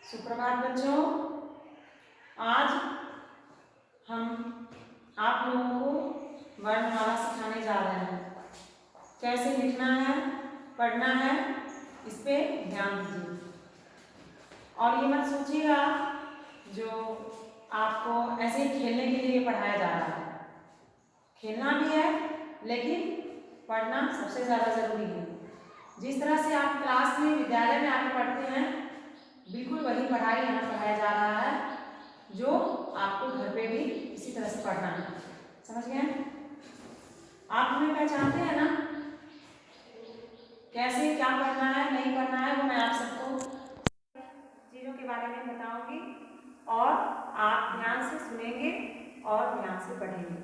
सुप्रभात बच्चों। आज हम आप लोगों को वर्णमाला सिखाने जा रहे हैं। कैसे लिखना है, पढ़ना है, इस पे ध्यान दीजिए। और ये मत सोचिएगा जो आपको ऐसे ही खेलने के लिए पढ़ाया जा रहा है। खेलना भी है लेकिन पढ़ना सबसे ज़्यादा ज़रूरी है। जिस तरह से आप क्लास में, विद्यालय में आकर पढ़ते हैं, बिल्कुल वही पढ़ाई यहाँ पढ़ाया जा रहा है जो आपको घर पे भी इसी तरह से पढ़ना है। समझ गए? आप हमें पहचानते हैं ना, कैसे क्या पढ़ना है, नहीं पढ़ना है, वो मैं आप सबको चीज़ों के बारे में बताऊंगी और आप ध्यान से सुनेंगे और ध्यान से पढ़ेंगे।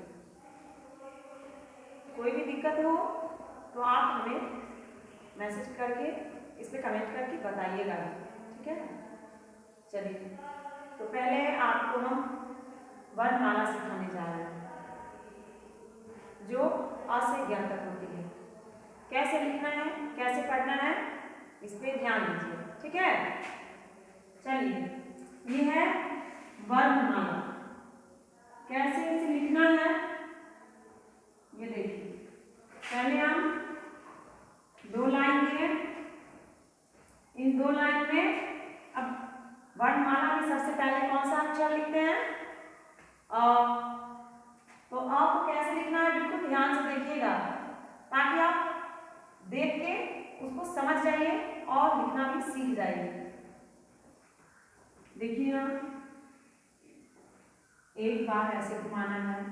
कोई भी दिक्कत हो तो आप हमें मैसेज करके, इस पर कमेंट करके बताइएगा, ठीक है? चलिए, तो पहले आपको हम वर्णमाला सिखाने जा रहे हैं जो अ से ज्ञ तक होती है। कैसे लिखना है, कैसे पढ़ना है, इस पे ध्यान दीजिए, ठीक है? चलिए, ये है वर्णमाला। कैसे इसे लिखना है ये देखिए। पहले हम दो लाइन दिए, इन दो लाइन में अब वर्णमाला में सबसे पहले कौन सा अक्षर लिखते हैं? अ। तो अ को कैसे लिखना है बिल्कुल ध्यान से देखिएगा, ताकि आप देख के उसको समझ जाइए और लिखना भी सीख जाइए। देखिए ना, एक बार ऐसे घुमाना है,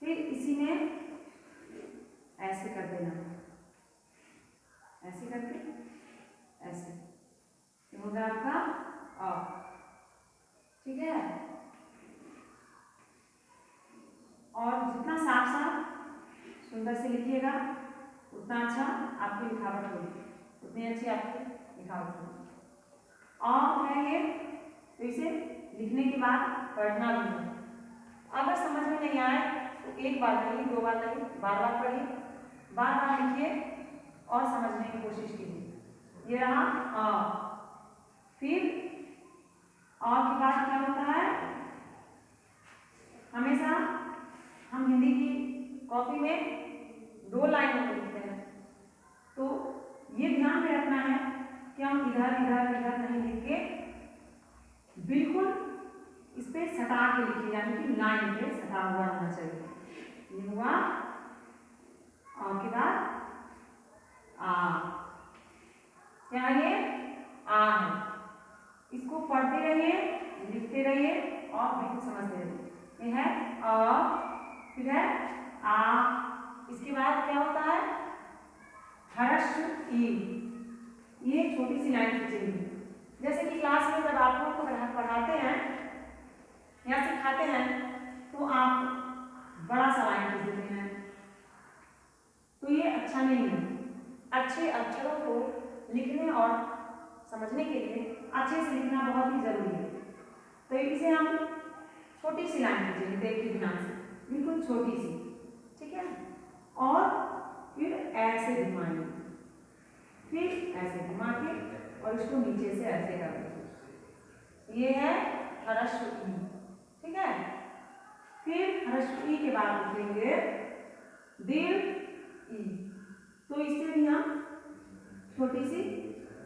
फिर इसी में ऐसे कर देना, ऐसे करके ऐसे, ये होगा आपका अ, ठीक है? और जितना साफ साफ सुंदर से लिखिएगा उतना अच्छा आपकी लिखावट होगी, उतनी अच्छी आपकी लिखावट होगी। और है ये, तो इसे लिखने के बाद पढ़ना भी है। अगर समझ में नहीं आए तो एक बार नहीं, दो बार नहीं, बार बार पढ़िए, बार बार लिखिए और समझने की कोशिश कीजिए। ये रहा अ। फिर अ के बाद क्या होता है? हमेशा हम हिंदी की कॉपी में दो लाइन में लिखते हैं, तो ये ध्यान में रखना है कि हम इधर इधर इधर नहीं लिख के बिल्कुल इस पे सटा के लिखिए, यानी कि लाइन पे सटा हुआ होना चाहिए। ये हुआ अ के बाद आ। क्या ये आ है? इसको पढ़ते रहिए, लिखते रहिए और बिल्कुल समझते रहिए। ये है अ, फिर है आ, इसके बाद क्या होता है? ह्रस्व ई। ये छोटी सी लाइन खींचेंगे, जैसे कि क्लास में जब आप लोग को पढ़ाते हैं या सिखाते हैं तो आप बड़ा सा लाइन खींच देते हैं, तो ये अच्छा नहीं है। अच्छे अक्षरों को लिखने और समझने के लिए अच्छे से लिखना बहुत ही जरूरी है। तो इसे हम छोटी सी लाइन खींचेंगे, देखिए ध्यान से, बिल्कुल छोटी सी, ठीक है? और फिर ऐसे घुमाएंगे, फिर ऐसे घुमा के और इसको नीचे से ऐसे कर देंगे। ये है ह्रस्व ई, ठीक है? फिर ह्रस्व ई के बाद लिखेंगे दीर्घ ई। तो इससे भी हम छोटी सी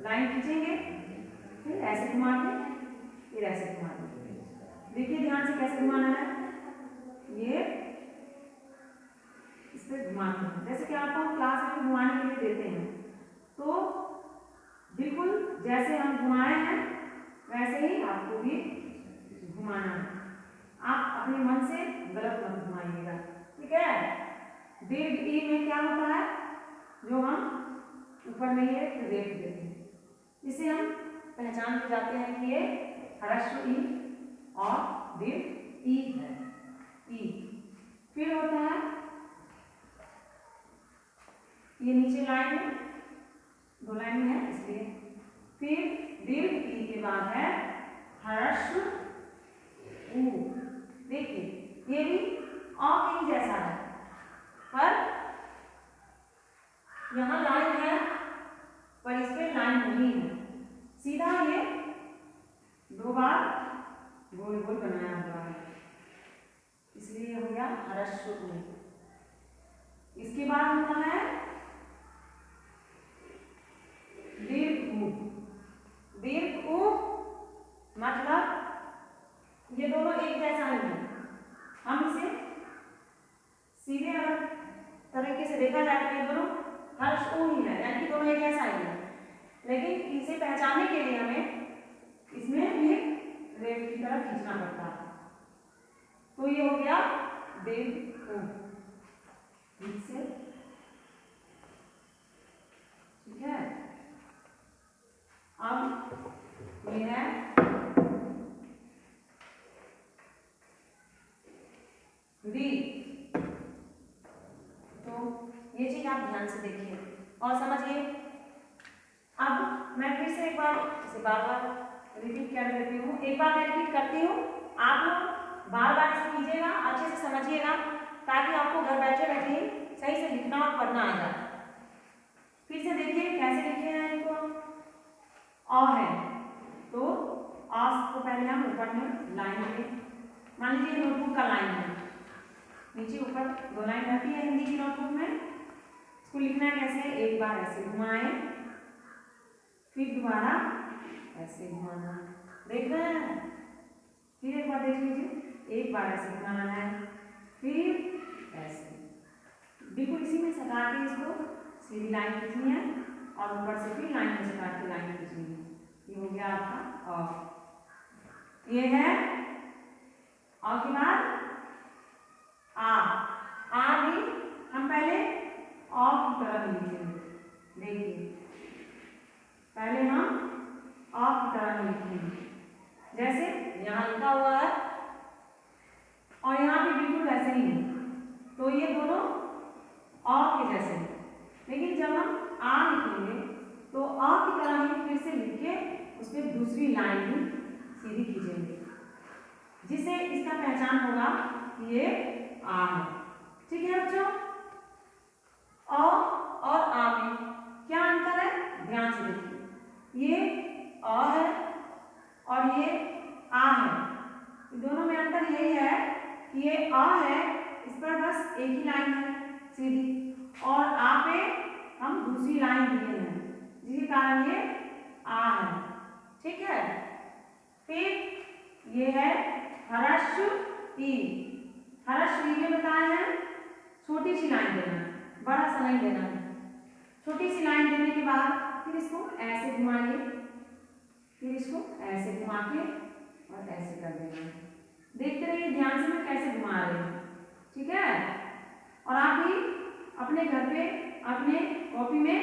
लाइन खींचेंगे, फिर ऐसे घुमा के, फिर ऐसे घुमा के। देखिए ध्यान से कैसे घुमाना है। ये इस पे घुमाते हैं, जैसे कि आपको हम क्लास में घुमाने के लिए देते हैं, तो बिल्कुल जैसे हम घुमाए हैं वैसे ही आपको भी घुमाना है। आप अपने मन से गलत मत घुमाइएगा, ठीक है? दीर्घ ई में क्या होता है? जो हम ऊपर में ये रेख देते हैं, इसे हम पहचान के जाते हैं कि ये ह्रस्व ई और दीर्घ ई है, ई। फिर होता है ये नीचे लाइन में, दो लाइन में है इसलिए। फिर दीर्घ ई के बाद है ह्रस्व ऊ। देखिए ये भी अ के जैसा है, पर यहाँ लाइन है पर इस पे लाइन नहीं है, सीधा ये गोल गोल बनाया हुआ है, इसलिए हो गया ह्रस्व उ। इसके बाद होता है दीर्घ उ। दीर्घ उ मतलब ये दोनों एक जैसा ही है। हम इसे सीधे अगर तरीके से देखा जाए तो ये दोनों ह्रस्व उ ही है, यानी कि दोनों एक जैसा ही है। लेकिन इसे पहचानने के लिए हमें इसमें भी रेख की तरफ खींचना पड़ता है। तो ये हो गया दीर्घ उ। ठीक से, ठीक है। अब ये है री। तो ये चीज आप ध्यान से देखिए और समझिए। अब मैं फिर से एक बार इसे बार बार रिपीट कर देती हूँ, एक बार मैं रिपीट करती हूँ, आप लोग बार बार इसे कीजिएगा, अच्छे से समझिएगा, ताकि आपको घर बैठे बैठे ही सही से लिखना और पढ़ना आ जाए। फिर से देखिए कैसे लिखे हैं इनको। अ है तो अ को पहले हम ऊपर में लाइन में, मान लीजिए नोटबुक का लाइन है, नीचे ऊपर 2 लाइन रहती है हिंदी की नोटबुक में। इसको लिखना है कैसे, एक बार ऐसे घुमाएं, फिर दोबारा ऐसे घुमाना, देख रहे हैं। फिर एक बार देख लीजिए, एक बार ऐसे घुमाना है, फिर ऐसे, बिल्कुल इसी में सटा के इसको सीधी लाइन खींचनी है और ऊपर से फिर लाइन में सटा के लाइन खींचनी है। ये हो गया आपका अ। ये है अ के बाद आ। आ भी हम पहले अ की तरह लिखेंगे। देखिए पहले हम अ की तरह लिखेंगे, जैसे यहाँ लिखा हुआ है और यहाँ पे बिल्कुल वैसे ही है। तो ये दोनों अ के जैसे हैं, लेकिन जब हम आ लिखेंगे तो अ की तरह ही फिर से लिख के उस पर दूसरी लाइन भी सीधी खींचेंगे, जिससे इसका पहचान होगा कि ये आ है। ठीक है बच्चों, अ और आ में क्या अंतर है, ध्यान से देखिए। ये अ है और ये आ है, दोनों में अंतर यही है कि ये अ है, इस पर बस एक ही लाइन है सीधी, और आ पे हम दूसरी लाइन दिए हैं, जिसके कारण ये आ है। ठीक है, फिर ये है ह्रस्व ई। ह्रस्व ई में बताए हैं छोटी सी लाइन देना है, बड़ा सा नहीं देना है। छोटी सी लाइन देने के बाद फिर इसको ऐसे घुमाइए, फिर इसको ऐसे घुमा के और ऐसे कर देना है। देखते रहिए ध्यान से मैं कैसे घुमा रही हूँ। ठीक है, और आप भी अपने घर पे अपने कॉपी में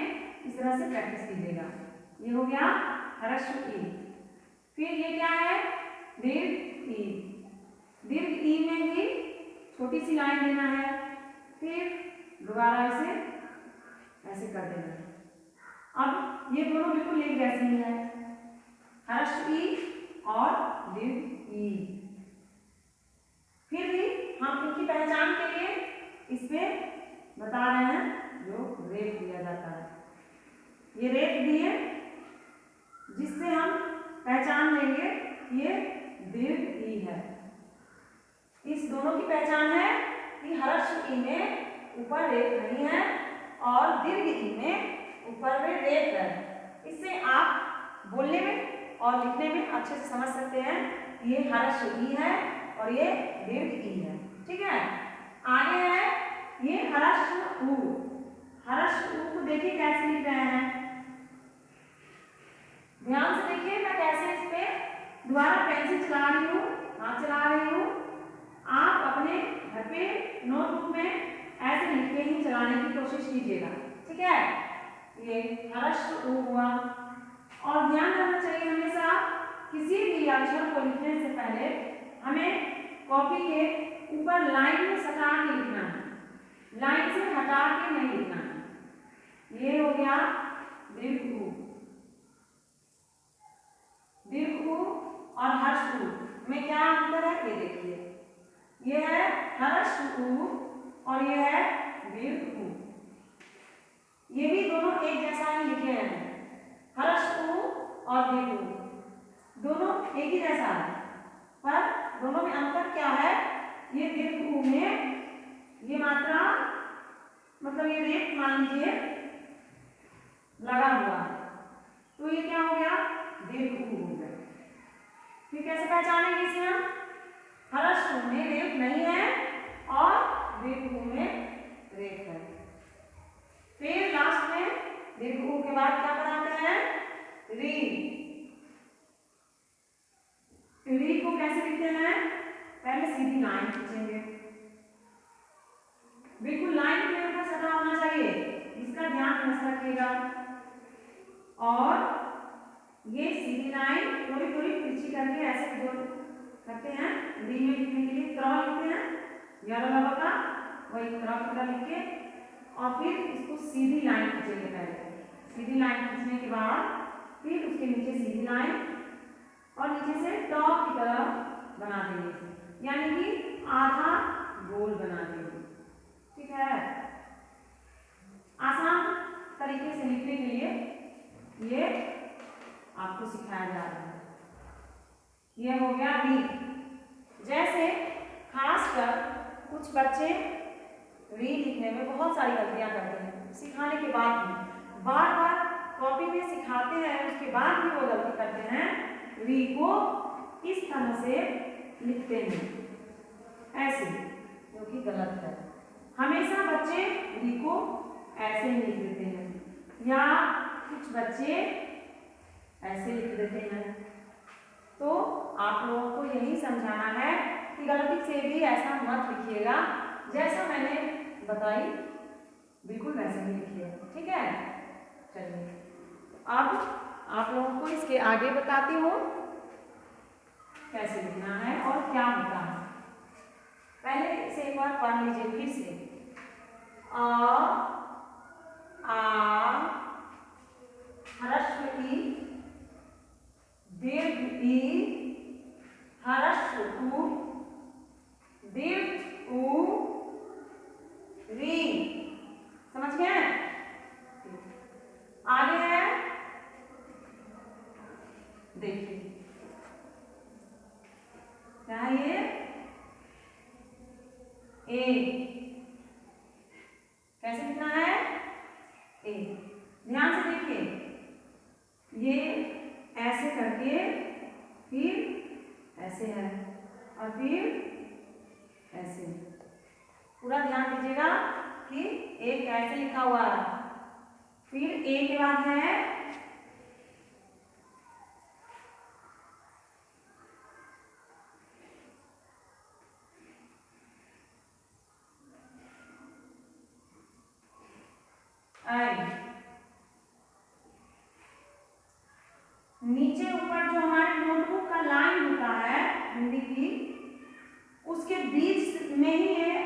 इस तरह से प्रैक्टिस कीजिएगा। ये हो गया ह्रस्व ई। फिर ये क्या है, दीर्घ ई। दीर्घ ई में भी छोटी सी लाइन देना है, फिर दोबारा इसे ऐसे कर देना है। अब ये दोनों बिल्कुल एक जैसे ही है, ह्रस्व ई और दीर्घ ई। फिर भी हम इनकी पहचान के लिए इस पे बता रहे हैं जो रेख दिया जाता है। ये रेख दिए जिससे हम पहचान लेंगे ये दीर्घ ई है। इस दोनों की पहचान है कि ह्रस्व ई में ऊपर रेख नहीं है और दीर्घ ई में ऊपर में रेख है। इससे आप बोलने में और लिखने में अच्छे से समझ सकते हैं ये ह्रस्व ई है और ये दीर्घ ई है। ठीक है, आगे है ये ह्रस्व उ। ह्रस्व उ को देखिए कैसे लिख रहे हैं, ध्यान से देखिए मैं कैसे इस पे दोबारा पेंसिल चला रही हूँ, हाथ चला रही हूँ। आप अपने घर पे नोटबुक में ऐसे लिख के ही चलाने की कोशिश कीजिएगा। ठीक है, ये ह्रस्व उ हुआ। और ध्यान रखना चाहिए हमेशा किसी भी अक्षर को लिखने से पहले हमें कॉपी के ऊपर लाइन में सटा के लिखना है, लाइन से हटा के नहीं लिखना है। ये हो गया दीर्घ उ। दीर्घ उ और ह्रस्व उ में क्या अंतर है ये देखिए, ये है ह्रस्व उ और ये है दीर्घ उ। ये भी दोनों एक जैसा ही लिखे हैं, ह्रस्व उ और दीर्घ उ दोनों एक ही जैसा है, पर दोनों में अंतर क्या है? ये दीर्घ ऊ में ये मात्रा मतलब ये रेप मान लीजिए लगा हुआ है, तो ये क्या हो गया? दीर्घ ऊ हो गया। फिर कैसे पहचानेंगे इसे हम? हर्ष ऊ में रेप नहीं है और दीर्घ ऊ में रेप है। फिर लास्ट में दीर्घ ऊ के बाद क्या पढ़ाते हैं? री। री को कैसे लिखते हैं? पहले सीधी लाइन खींचेंगे, बिल्कुल लाइन के ऊपर सटा होना चाहिए, इसका ध्यान हमेशा रखिएगा। और ये सीधी लाइन थोड़ी थोड़ी तिरछी करके ऐसे जो करते हैं री में लिखने के लिए त्र लिखते हैं, ग्यारह लवा का वही त्र की तरह लिख के और फिर इसको सीधी लाइन खींचेंगे। पहले सीधी लाइन खींचने के बाद फिर उसके नीचे सीधी लाइन और नीचे से टॉप की तरह बना देंगे, यानी कि आधा गोल बना देंगे। ठीक है, आसान तरीके से लिखने के लिए ये आपको सिखाया जा रहा है। ये हो गया री। जैसे खासकर कुछ बच्चे री लिखने में बहुत सारी गलतियां करते हैं, सिखाने के बाद भी बार बार कॉपी में सिखाते हैं, उसके बाद भी वो गलती करते हैं, री को इस तरह से लिखते हैं ऐसे, जो कि गलत है। हमेशा बच्चे री को ऐसे ही लिख देते हैं या कुछ बच्चे ऐसे लिख देते हैं। तो आप लोगों को यही समझाना है कि गलती से भी ऐसा मत लिखिएगा, जैसा मैंने बताई बिल्कुल वैसे ही लिखिएगा। ठीक है, चलिए अब आप लोगों को इसके आगे बताती हूँ कैसे लिखना है और क्या होता है। पहले इसे एक बार पढ़ लीजिए फिर से। आ ह्रस्व ई, दीर्घ ई, ह्रस्व उ, दीर्घ उ, री। समझ गए? आगे है, देखिए क्या है ये? ए। कैसे लिखना है? ए। ध्यान से देखिए, ये ऐसे करके फिर ऐसे है और फिर ऐसे। पूरा ध्यान दीजिएगा कि ए कैसे लिखा हुआ है। फिर ए के बाद है नीचे ऊपर जो हमारे नोटबुक का लाइन होता है हिंदी की, उसके बीच में ही ये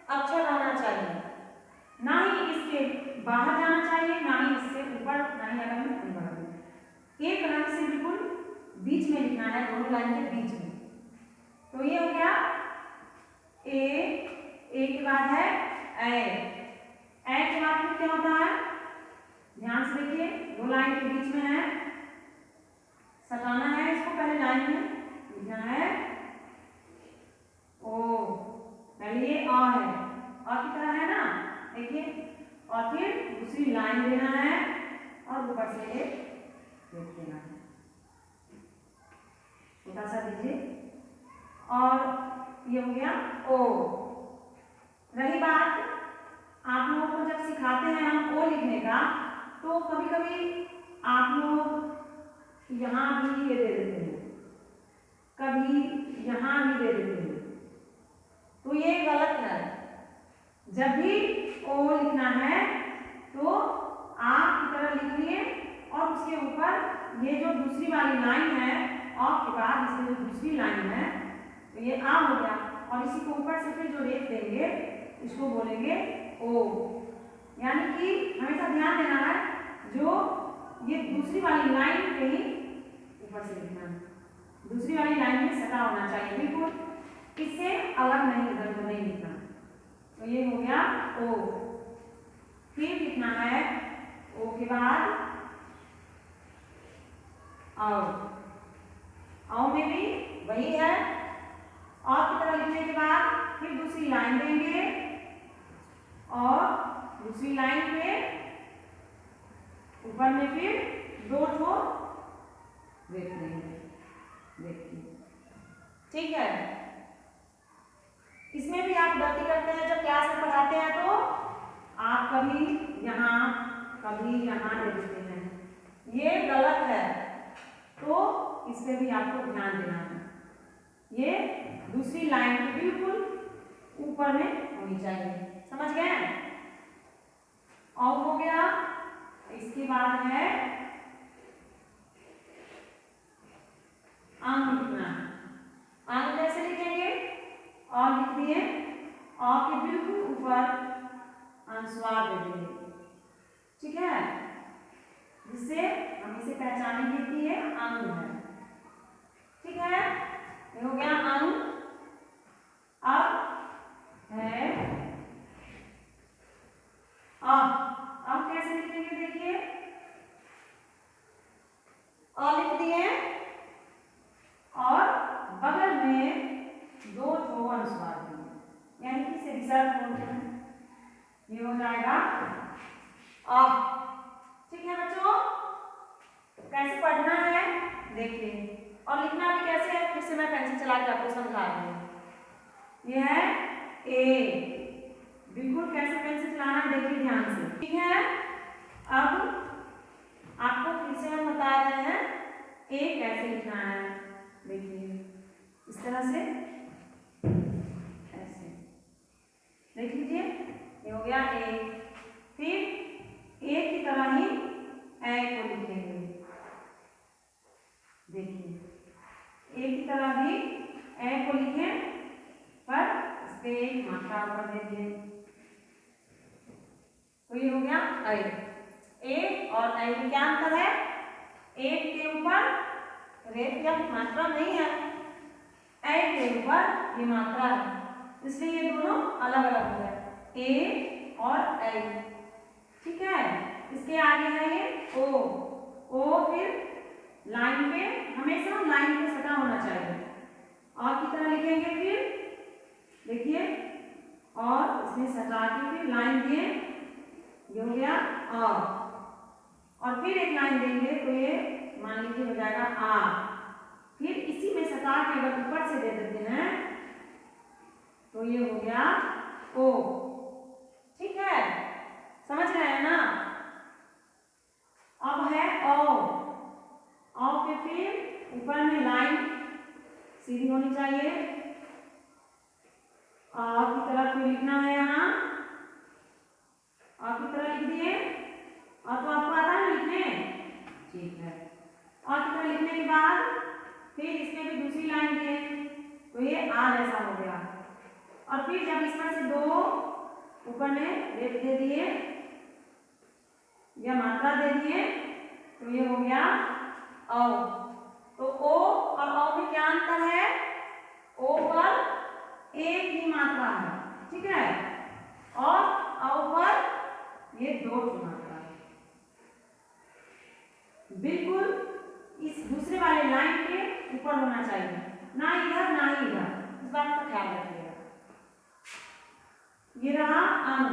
अक्षर आना चाहिए, ना ही इसके बाहर जाना चाहिए, ना ही इससे ऊपर, ना ही अगर अंदर। एक रंग से बिल्कुल बीच में लिखना है, दोनों लाइन के बीच में। तो ये हो गया ए के बाद है ए के बाद फिर क्या होता है? ध्यान से देखिए, दो लाइन के बीच में है, सटाना है इसको, पहले लाइन में लिखना है ओ। पहले ये आ है, आ की तरह है ना, देखिए, और फिर दूसरी लाइन देना है और ऊपर से लिख देना है, छोटा सा दीजिए। और ये हो गया ओ। रही बात आप लोगों को जब सिखाते हैं हम ओ लिखने का, तो कभी कभी आप लोग यहाँ भी ये दे देते हैं, कभी यहाँ भी दे देते हैं, तो ये गलत है। जब भी ओ लिखना है तो आप की तरह लिखिए और उसके ऊपर ये जो दूसरी वाली लाइन है, ऑफ के बाद इसमें जो दूसरी लाइन है, तो ये आ हो गया, और इसी को ऊपर से फिर जो रेख देंगे इसको बोलेंगे ओ। यानी कि हमेशा ध्यान देना है, जो ये दूसरी वाली लाइन पे ही ऊपर से लिखना है, दूसरी वाली लाइन में सटा होना चाहिए, बिल्कुल इससे अलग नहीं, इधर को नहीं लिखना। तो ये हो गया ओ। फिर लिखना है ओ के बाद आओ। आओ में भी वही है, और की तरह लिखने के बाद फिर दूसरी लाइन देंगे और दूसरी लाइन पे ऊपर में फिर 2 ठो रेख देंगे। देखिए, ठीक है। इसमें भी आप गलती करते हैं, जब क्लास में पढ़ाते हैं तो आप कभी यहाँ कभी यहाँ दे देते हैं, ये गलत है, तो इस पे भी आपको ध्यान देना है। ये दूसरी लाइन के बिल्कुल ऊपर में होनी चाहिए, समझ गए? और हो गया। इसके बाद है अंक लिखना। अंक कैसे लिखेंगे? और लिख दिए, और के बिल्कुल ऊपर अनुस्वार दे देंगे, ठीक है, जिससे हम इसे पहचानेंगे कि ये अंग है, ठीक है। ये हो गया अंग। अब है अब कैसे लिखेंगे? देखिए, अ लिख दिए और बगल में 2 ठो अनुस्वार दिए, यानी कि इसे विसर्ग बोलते हैं। ये हो जाएगा अ, ठीक है बच्चों। कैसे पढ़ना है देखिए, और लिखना भी कैसे है, फिर से मैं पेंसिल चला के आपको समझा रही हूँ। ये है ए, बिल्कुल कैसे पेंसिल चलाना है देखिए ध्यान से, ठीक है। अब आपको फिर से हम बता रहे हैं ए कैसे लिखना है। देखिए, इस तरह से ऐसे देख लीजिए, ये हो गया ए। फिर ए की तरह ही ए को लिखेंगे। देखिए, ए की तरह भी ए को लिखें, पर इस पे एक मात्रा ऊपर दे दिए, तो ये हो गया ए और ए में क्या अंतर है? ए के ऊपर रेफ या मात्रा नहीं है, ए के ऊपर ये मात्रा है, इसलिए ये दोनों अलग अलग हो गए, ए और ए, ठीक है। इसके आगे है ये ओ फिर लाइन पे, हमेशा लाइन पे सटा होना चाहिए। और की तरह लिखेंगे, फिर देखिए, और इसमें सटा के फिर लाइन दिए, ये हो गया और फिर एक लाइन देंगे तो ये मान लीजिए हो जाएगा आ। फिर इसी में सटा के अगर ऊपर से दे देते हैं तो ये हो गया ओ, ठीक है, समझ रहे हैं ना। अब है औ के फिर ऊपर में लाइन सीधी होनी चाहिए, आ की तरह फिर लिखना है, यहाँ आ की तरह लिख दिए, और तो आपको आता है लिखने, ठीक है। आ की तरह लिखने के बाद फिर इसमें भी दूसरी लाइन दिए, तो ये आ जैसा हो गया। और फिर जब इसमें से 2 ऊपर में रेख दे दिए या मात्रा दे दिए, तो ये हो गया औ। तो ओ और औ में क्या अंतर है? ओ पर एक ही मात्रा है, ठीक है, और औ पर ये 2 की मात्रा है। बिल्कुल इस दूसरे वाले लाइन के ऊपर होना चाहिए, ना इधर ना ही इधर, इस बात का ख्याल रखिएगा। ये रहा अंग।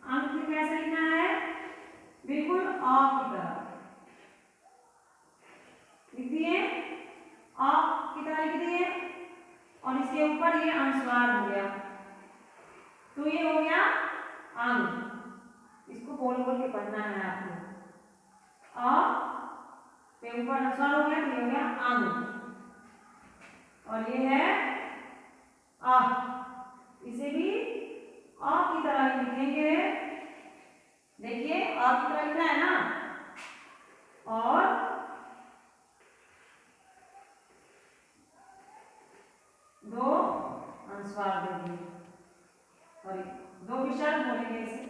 अंग फिर कैसे लिखना है? बिल्कुल अ की तरह लिख दिए, अ की तरह लिख दिए, और इसके ऊपर ये अनुस्वार हो गया, तो ये हो गया अंग। इसको बोल बोल के पढ़ना है आपको। अ के ऊपर अनुस्वार हो गया, तो ये हो गया अंग। और ये है अ, इसे भी अ की तरह ही लिखेंगे। देखिए, अ की तरह लिखना है ना, और 2 अनुस्वार देंगे और 2 विसर्ग बोलेंगे इसे,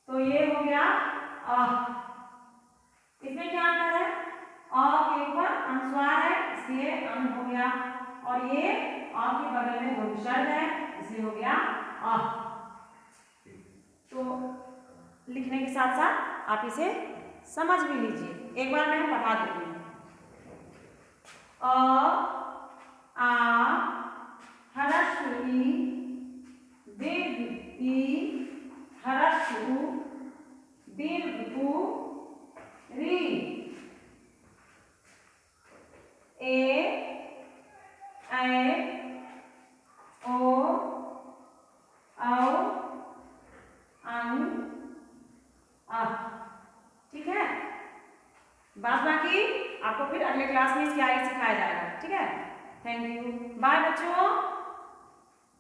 तो ये हो गया अ। इसमें क्या अंतर है? अ के ऊपर अनुस्वार है, इसलिए अंग हो गया, और ये अ के बगल में 2 विसर्ग है, इसलिए हो गया अ। तो लिखने के साथ साथ आप इसे समझ भी लीजिए। एक बार मैं पढ़ा देती हूँ। अ आ फू री, ए ऐ ओ औ अं आ। ठीक है, बाद बाकी आपको फिर अगले क्लास में इसकी आगे सिखाया जाएगा। ठीक है, थैंक यू, बाय बच्चों।